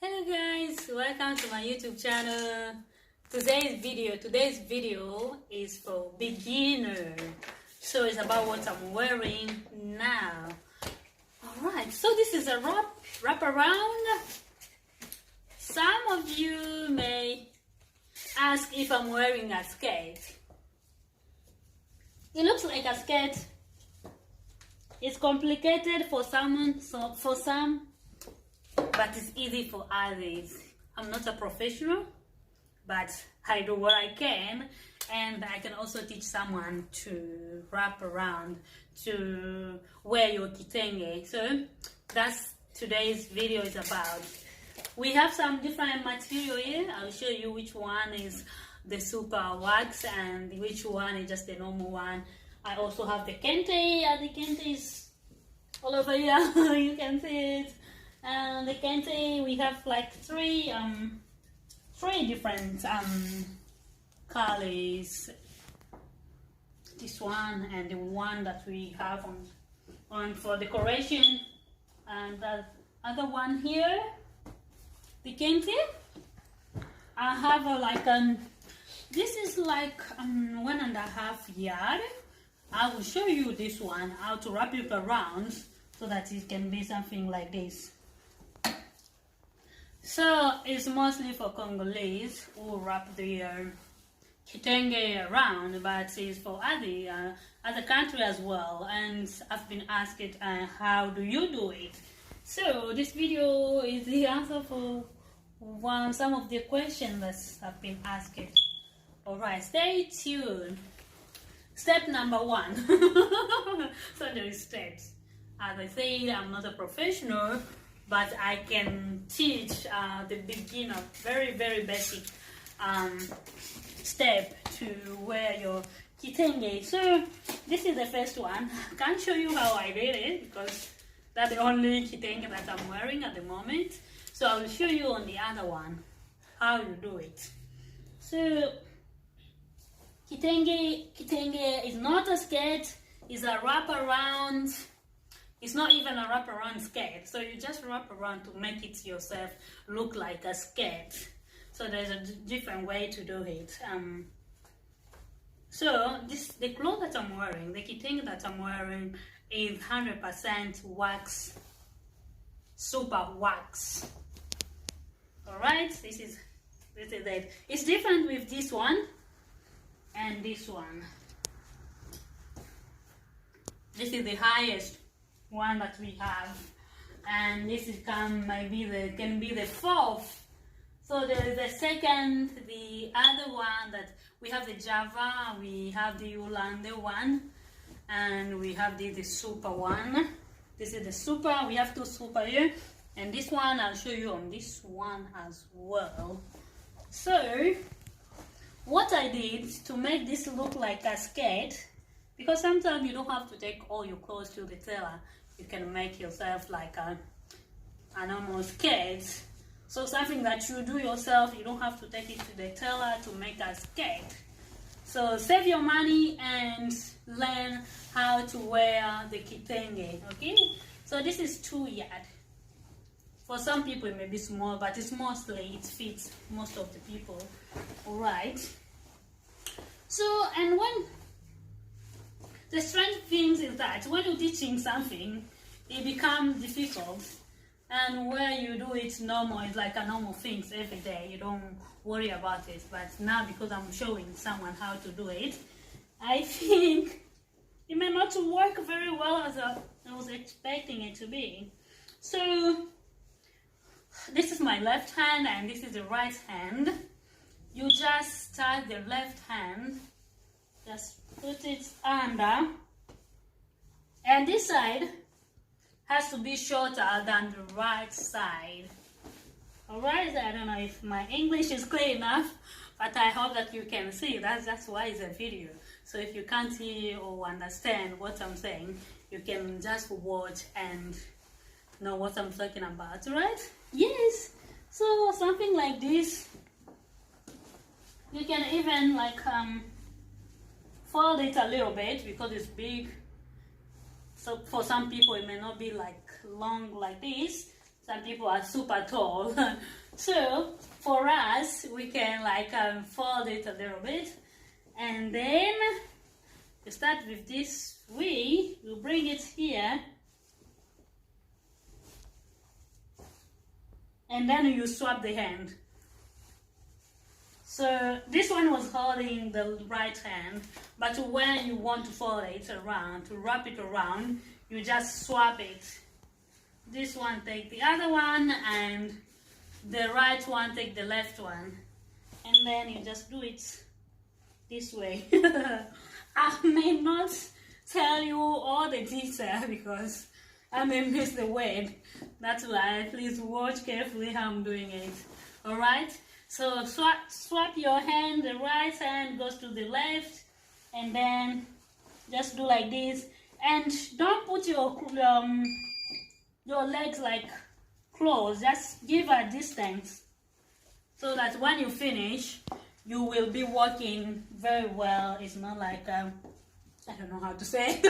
Hello guys, welcome to my YouTube channel. Today's video is for beginner. So it's about what I'm wearing now. Alright, so this is a wrap around. Some of you may ask if I'm wearing a skirt. It looks like a skirt. It's complicated for some, but it's easy for others. I'm not a professional, but I do what I can, and I can also teach someone to wrap around, to wear your kitenge. So that's today's video is about. We have some different material here. I'll show you which one is the super wax and which one is just the normal one. I also have the kente, and the kente is all over here. You can see it. And the kente, we have like three different colors. This one and the one that we have on for decoration, and the other one here, the kente. I have this is like 1.5 yard. I will show you this one, how to wrap it around so that it can be something like this. So it's mostly for Congolese who wrap their kitenge around, but it's for other country as well. And I've been asked how do you do it? So this video is the answer for some of the questions that have been asked. Alright, stay tuned. Step number 1. So there is steps. As I said, I'm not a professional, but I can teach the beginner very basic step to wear your kitenge. So this is the first one. I can't show you how I did it because that's the only kitenge that I'm wearing at the moment. So I will show you on the other one how you do it. So kitenge is not a skirt, it's a wrap around. It's not even a wrap-around skirt, so you just wrap around to make it yourself look like a skirt. So there's a different way to do it. So the clothes that I'm wearing, the kitenge that I'm wearing is 100% wax, super wax. All right, this is it. It's different with this one and this one. This is the highest one that we have, and this can be the fourth. So there is the second, the other one that we have, the Java, we have the Yolande one, and we have the super one. This is the super. We have 2 super here, and this one I'll show you on this one as well. So what I did to make this look like a skirt, because sometimes you don't have to take all your clothes to the tailor. You can make yourself like a normal skirt. So something that you do yourself, you don't have to take it to the tailor to make a skirt. So save your money and learn how to wear the kitenge, okay? So this is 2 yard. For some people it may be small, but it fits most of the people. Alright. So, and when the strange thing is that when you're teaching something, it becomes difficult, and where you do it normal, it's like a normal thing every day. You don't worry about it. But now, because I'm showing someone how to do it, I think it may not work very well as I was expecting it to be. So this is my left hand, and this is the right hand. You just start the left hand. Just put it under, and this side has to be shorter than the right side. Alright, I don't know if my English is clear enough, but I hope that you can see. That's why it's a video. So if you can't hear or understand what I'm saying, you can just watch and know what I'm talking about, right? Yes. So something like this, you can even fold it a little bit because it's big. So for some people it may not be like long like this. Some people are super tall. So for us, we can like fold it a little bit, and then you start with this way. You bring it here, and then you swap the hand. So this one was holding the right hand, but when you want to fold it around, to wrap it around, you just swap it. This one take the other one, and the right one take the left one, and then you just do it this way. I may not tell you all the detail because I may miss the word. That's why please watch carefully how I'm doing it. Alright, so swap your hand. The right hand goes to the left, and then just do like this, and don't put your legs like close. Just give a distance so that when you finish you will be walking very well. It's not like I don't know how to say.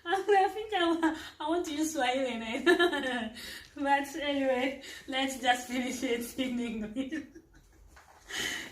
I think I want to use Swahili in it. But anyway, let's just finish it in English.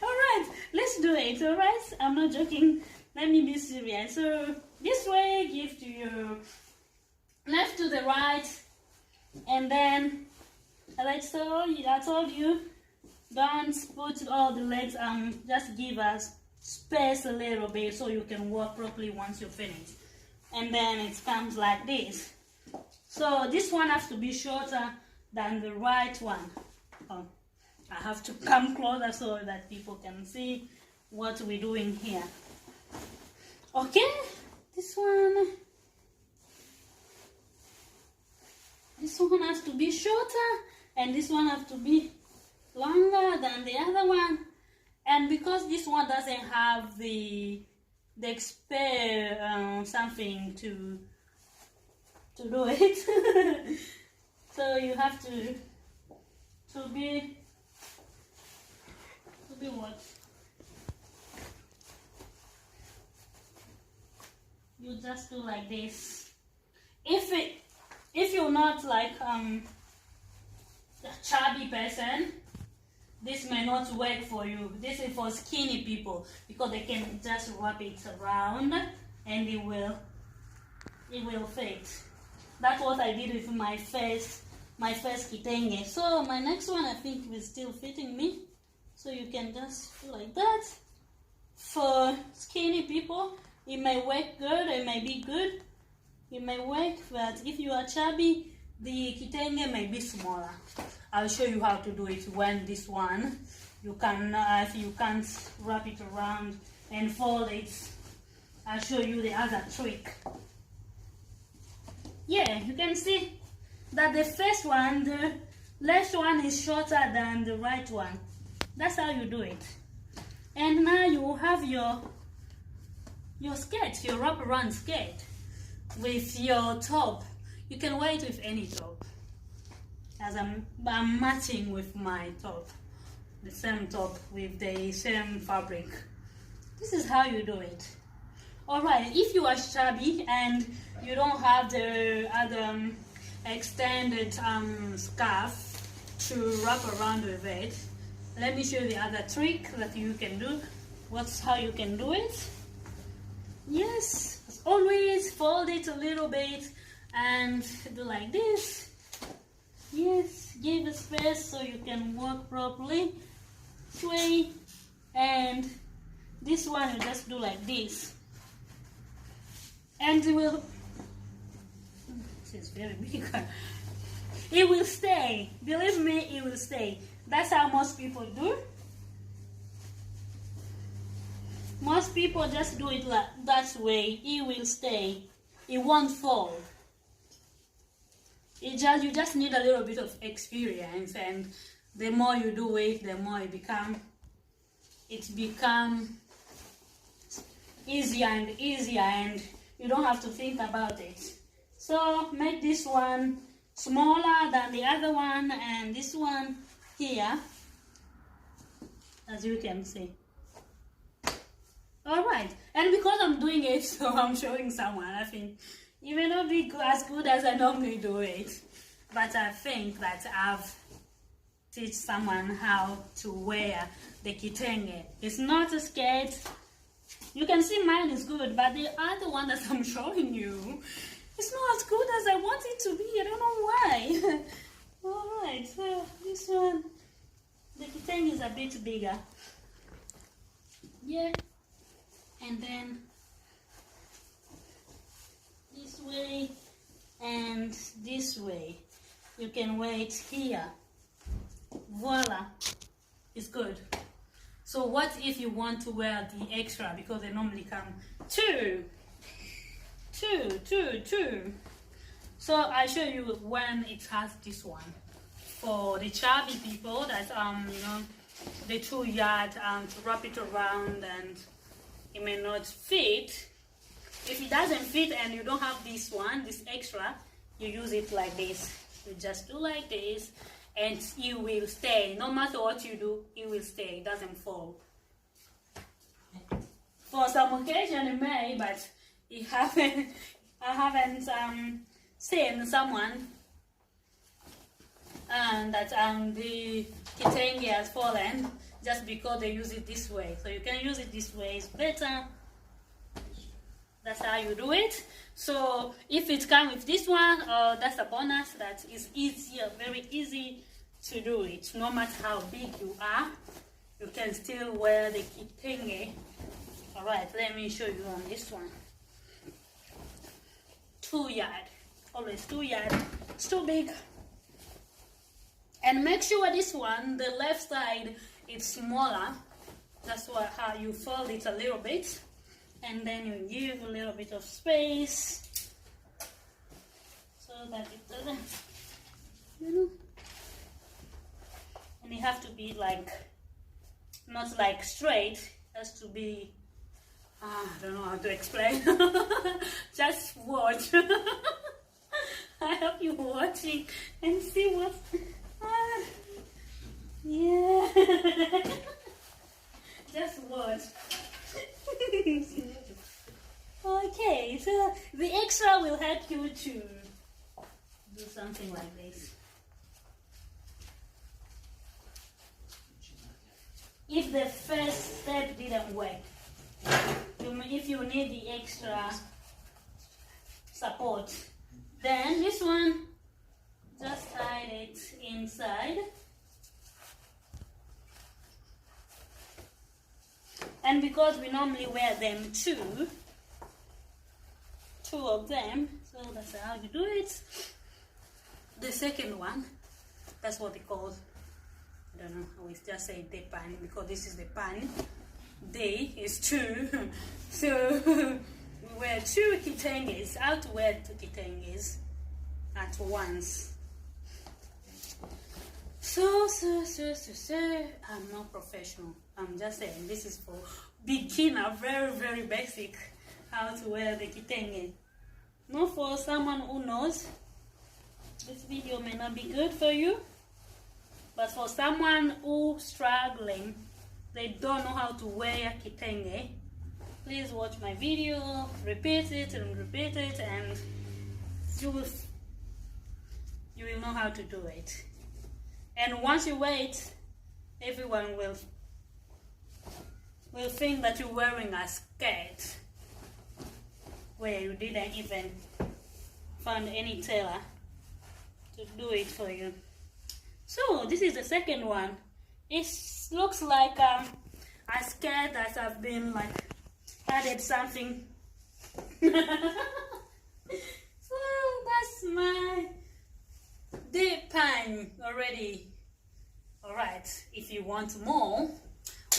Alright, let's do it. Alright, I'm not joking. Let me be serious. So this way, give to your left to the right, and then as I told you, don't put all the legs. Just give us space a little bit so you can walk properly once you finish. And then it comes like this. So this one has to be shorter than the right one. Oh, I have to come closer so that people can see what we're doing here. Okay, this one has to be shorter, and this one has to be longer than the other one. And because this one doesn't have the something to do it, so you have to be what? You just do like this. If you're not like a chubby person, this may not work for you. This is for skinny people because they can just wrap it around and it will fit. That's what I did with my first kitenge. So my next one I think is still fitting me. So you can just do like that. For skinny people, it may work good, it may be good, it may work, but if you are chubby, the kitenge may be smaller. I'll show you how to do it when this one, you can, if you can't wrap it around and fold it, I'll show you the other trick. Yeah, you can see that the first one, the left one is shorter than the right one. That's how you do it. And now you have your skirt, your wraparound skirt with your top. You can wear it with any top, as I'm matching with my top, the same top with the same fabric. This is how you do it. Alright, if you are chubby and you don't have the other extended scarf to wrap around with it, let me show you the other trick that you can do. What's how you can do it? Yes, as always, fold it a little bit and do like this. Yes, give a space so you can walk properly. Sway, and this one you just do like this, and it will. This is very big. It will stay. Believe me, it will stay. That's how most people do. Most people just do it like that way. It will stay. It won't fall. You just need a little bit of experience, and the more you do it, the more it become easier and easier, and you don't have to think about it. So make this one smaller than the other one, and this one here, as you can see. Alright, and because I'm doing it, so I'm showing someone, I think It may not be as good as I normally do it, but I think that I've teach someone how to wear the kitenge. It's not a skirt. You can see mine is good, but the other one that I'm showing you, it's not as good as I want it to be. I don't know why. Alright, so this one, the kitenge is a bit bigger. Yeah. And then this way and this way. You can wear it here. Voila, it's good. So what if you want to wear the extra, because they normally come two. So I show you when it has this one for the chubby people that you know, the 2 yard to wrap it around and it may not fit. If it doesn't fit and you don't have this one, this extra, you use it like this. You just do like this and it will stay. No matter what you do, it will stay. It doesn't fall. For some occasion it may, but I haven't seen someone that the kitenge has fallen just because they use it this way. So you can use it this way, it's better. That's how you do it. So if it comes with this one, that's a bonus. That is easier, very easy to do it. No matter how big you are, you can still wear the kitenge. Alright, let me show you on this one. 2 yard, always 2 yard. It's too big. And make sure this one, the left side, is smaller. That's how you fold it a little bit. And then you give a little bit of space so that it doesn't, you know. And it have to be like, not like straight, it has to be, I don't know how to explain. Just watch. I hope you're watching and see what, yeah. Just watch. Okay, so the extra will help you to do something like this. If the first step didn't work, if you need the extra support, then this one, just hide it inside. And because we normally wear them two of them, so that's how you do it. The second one, that's what they call, I don't know, I always just say the pan because this is the pan. Day is 2. So we wear 2 kitenges. How to wear 2 kitenges at once. So, I'm not professional. I'm just saying this is for beginner, very, very basic, how to wear the kitenge. Not for someone who knows. This video may not be good for you, but for someone who's struggling, they don't know how to wear kitenge, please watch my video, repeat it, and you will know how to do it. And once you wear it, everyone will think that you're wearing a skirt where you didn't even find any tailor to do it for you. So this is the second one. It looks like a skirt that have been like added something. So that's my deep pan already. Alright, if you want more,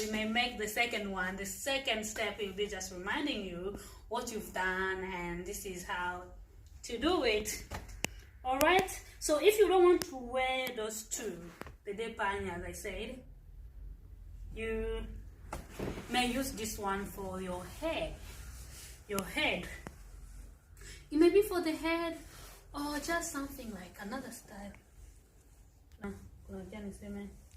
we may make the second one. The second step will be just reminding you what you've done and this is how to do it. Alright, so if you don't want to wear those two, the deep pan as I said, you may use this one for your hair. It may be for the head or just something like another style.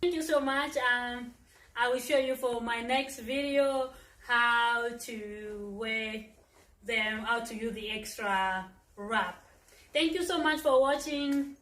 Thank you so much. I will show you for my next video how to wear them, how to use the extra wrap. Thank you so much for watching.